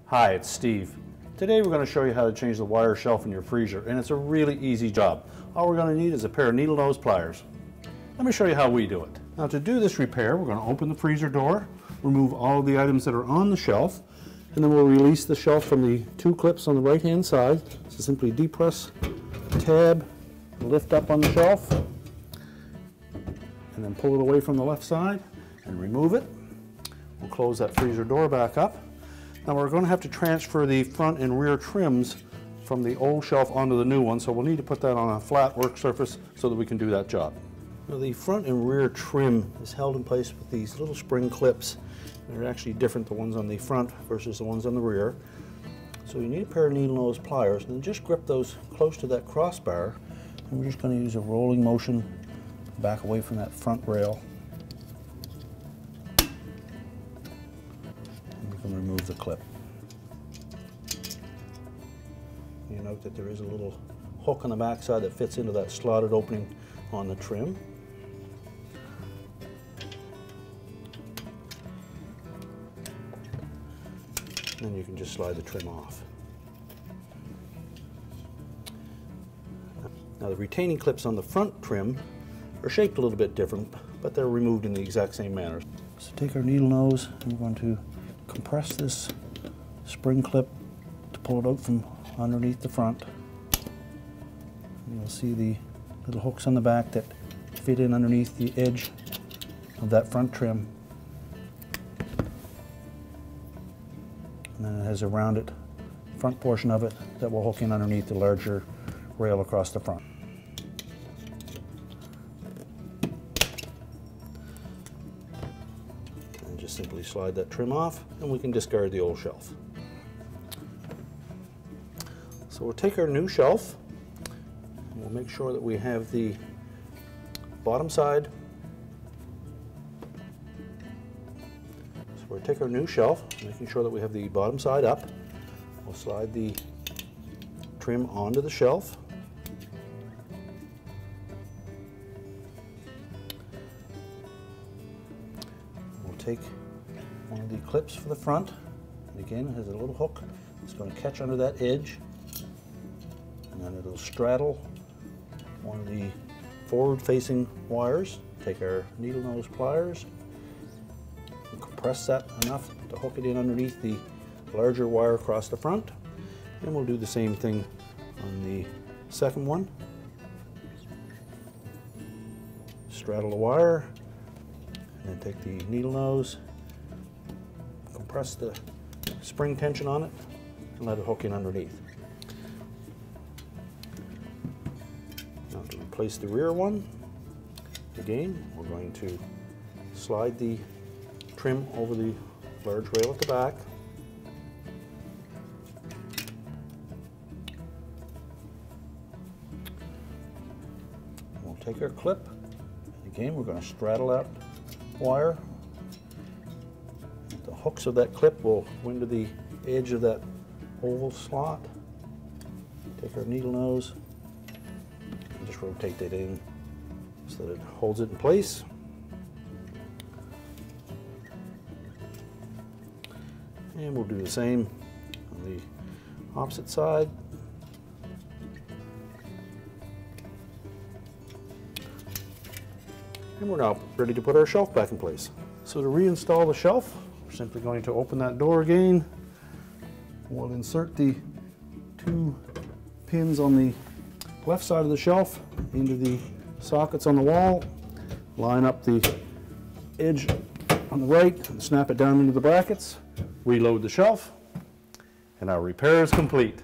Hi, it's Steve. Today we're going to show you how to change the wire shelf in your freezer, and it's a really easy job. All we're going to need is a pair of needle nose pliers. Let me show you how we do it. Now to do this repair, we're going to open the freezer door, remove all of the items that are on the shelf, and then we'll release the shelf from the two clips on the right hand side. So simply depress the tab, lift up on the shelf, and then pull it away from the left side and remove it. We'll close that freezer door back up. Now we're going to have to transfer the front and rear trims from the old shelf onto the new one, so we'll need to put that on a flat work surface so that we can do that job. Now the front and rear trim is held in place with these little spring clips. They're actually different, the ones on the front versus the ones on the rear. So you need a pair of needle nose pliers, and then just grip those close to that crossbar, and we're just going to use a rolling motion back away from that front rail. Remove the clip. You note that there is a little hook on the back side that fits into that slotted opening on the trim. Then you can just slide the trim off. Now the retaining clips on the front trim are shaped a little bit different, but they're removed in the exact same manner. So take our needle nose and we're going to compress this spring clip to pull it out from underneath the front. And you'll see the little hooks on the back that fit in underneath the edge of that front trim. And then it has a rounded front portion of it that will hook in underneath the larger rail across the front. Simply slide that trim off and we can discard the old shelf. So we'll take our new shelf and we'll make sure that we have the bottom side. So we'll take our new shelf, making sure that we have the bottom side up. We'll slide the trim onto the shelf. We'll take one of the clips for the front, and again it has a little hook. It's going to catch under that edge, and then it'll straddle one of the forward-facing wires. Take our needle nose pliers and compress that enough to hook it in underneath the larger wire across the front, and we'll do the same thing on the second one. Straddle the wire, and then take the needle nose, compress the spring tension on it, and let it hook in underneath. Now to replace the rear one, again we're going to slide the trim over the large rail at the back. We'll take our clip, and again we're going to straddle that wire. The hooks of that clip will go into the edge of that oval slot. Take our needle nose and just rotate that in so that it holds it in place. And we'll do the same on the opposite side. And we're now ready to put our shelf back in place. So to reinstall the shelf, we're simply going to open that door again. We'll insert the two pins on the left side of the shelf into the sockets on the wall, line up the edge on the right and snap it down into the brackets, reload the shelf, and our repair is complete.